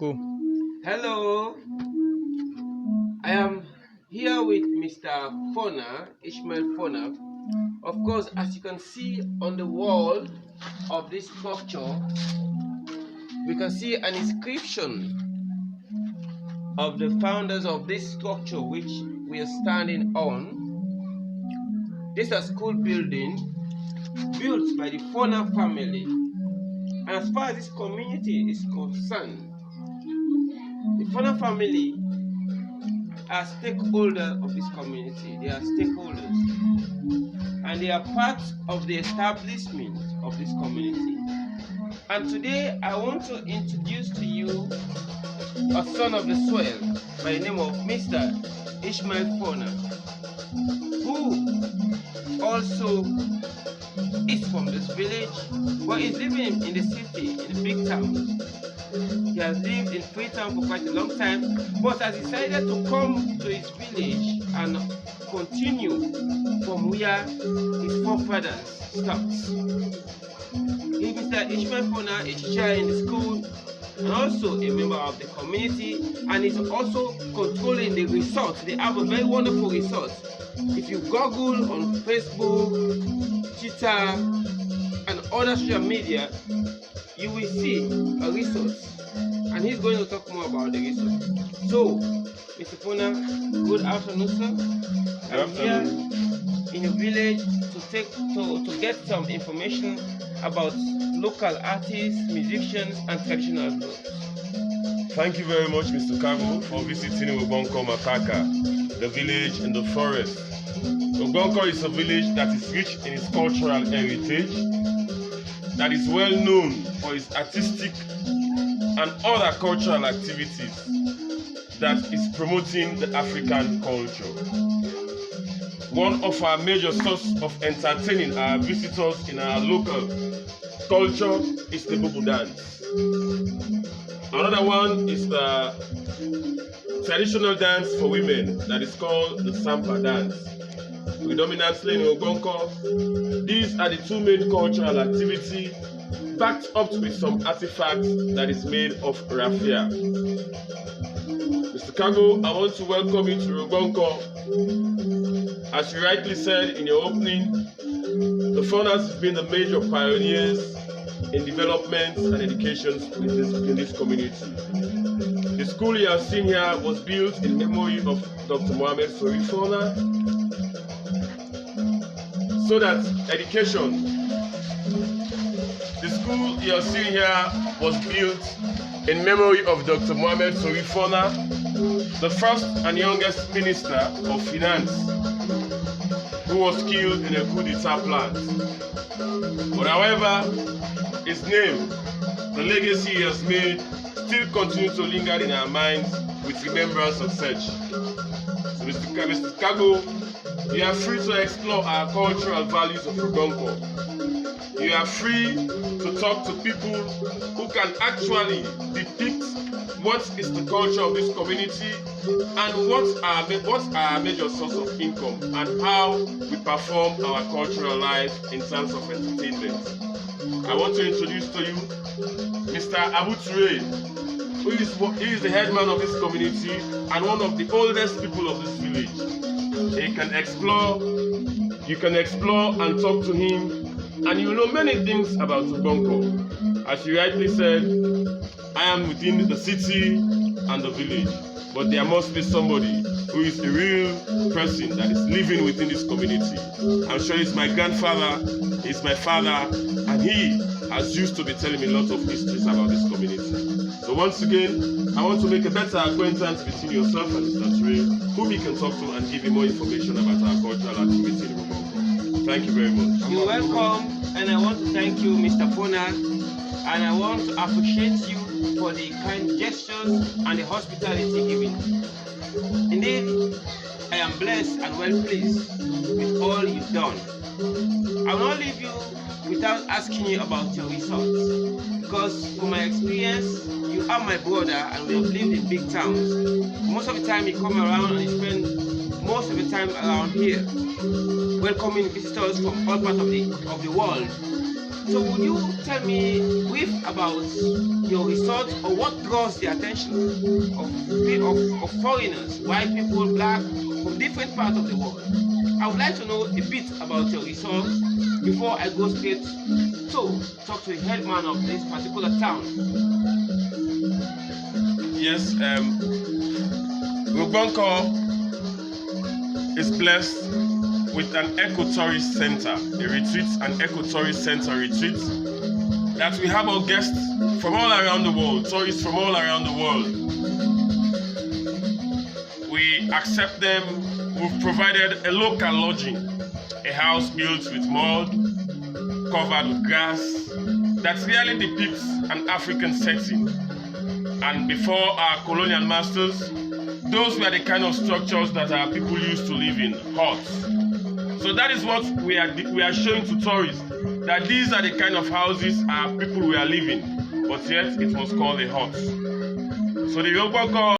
Cool. Hello, I am here with Mr. Fona, Ishmael Fona. Of course, as you can see on the wall of this structure, we can see an inscription of the founders of this structure which we are standing on. This is a school building built by the Fona family. And as far as this community is concerned, the Fona family are stakeholders of this community. They are stakeholders. And they are part of the establishment of this community. And today I want to introduce to you a son of the soil by the name of Mr. Ishmael Fona, who also is from this village, but is living in the city, in the big town. He has lived in Freetown for quite a long time, but has decided to come to his village and continue from where his forefathers stopped. He is Mr. Ishmael Fona, a teacher in the school, and also a member of the community, and is also controlling the resort. They have a very wonderful resort. If you Google on Facebook, Twitter, and other social media, you will see a resort, and he's going to talk more about the resort. So, Mr. Fona, good afternoon, sir. I'm here in a village to get some information about local artists, musicians, and traditional groups. Thank you very much, Mr. Kargbo, for visiting Rogbonko Mataka, the village in the forest. Rogbonko is a village that is rich in its cultural heritage, that is well known for its artistic and other cultural activities that is promoting the African culture. One of our major sources of entertaining our visitors in our local culture is the bubu dance. Another one is the traditional dance for women that is called the Sampa dance. Predominantly in Rogbonko, these are the two main cultural activities backed up with some artifacts that is made of raffia. Mr. Kargbo, I want to welcome you to Rogbonko. As you rightly said in your opening, the Fonas have been the major pioneers in development and education in this community. The school you have seen here was built in memory of Dr. MAYORSOR Fona, so that education. The school you are seeing here was built in memory of Dr. MAYORSOR Fona, the first and youngest minister of finance, who was killed in a coup d'etat plan. But however, his name, the legacy he has made, still continues to linger in our minds with remembrance of such. So Mr. Kargbo, you are free to explore our cultural values of Rogbonko. You are free to talk to people who can actually depict what is the culture of this community and what's our major source of income and how we perform our cultural life in terms of entertainment. I want to introduce to you Mr. Abuture, who is the headman of this community and one of the oldest people of this village. You can explore and talk to him, and you know many things about Rogbonko. As you rightly said, I am within the city and the village, but there must be somebody who is a real person that is living within this community. I'm sure it's my grandfather, it's my father, and he has used to be telling me a lot of histories about this community. So once again, I want to make a better acquaintance between yourself and Mr. Ture, whom we can talk to and give you more information about our cultural activity in Rogbonko. Thank you very much. You're welcome, and I want to thank you, Mr. Fona, and I want to appreciate you for the kind gestures and the hospitality given. Indeed, I am blessed and well pleased with all you've done. I will not leave you without asking you about your results, because from my experience, you are my brother and we have lived in big towns. Most of the time you come around and you spend most of the time around here, welcoming visitors from all parts of the world. So would you tell me brief about your resort, or what draws the attention of foreigners, white people, black, from different parts of the world? I would like to know a bit about your resort before I go straight to talk to the headman of this particular town. Yes, Rogbonko is blessed with an eco-tourist center, a retreat, an eco-tourist center retreat, that we have our guests from all around the world, tourists from all around the world. We accept them. We've provided a local lodging, a house built with mud, covered with grass, that really depicts an African setting. And before our colonial masters, those were the kind of structures that our people used to live in, huts. So that is what we are showing to tourists, that these are the kind of houses our people were living, but yet it was called a hut. So the Rogbonko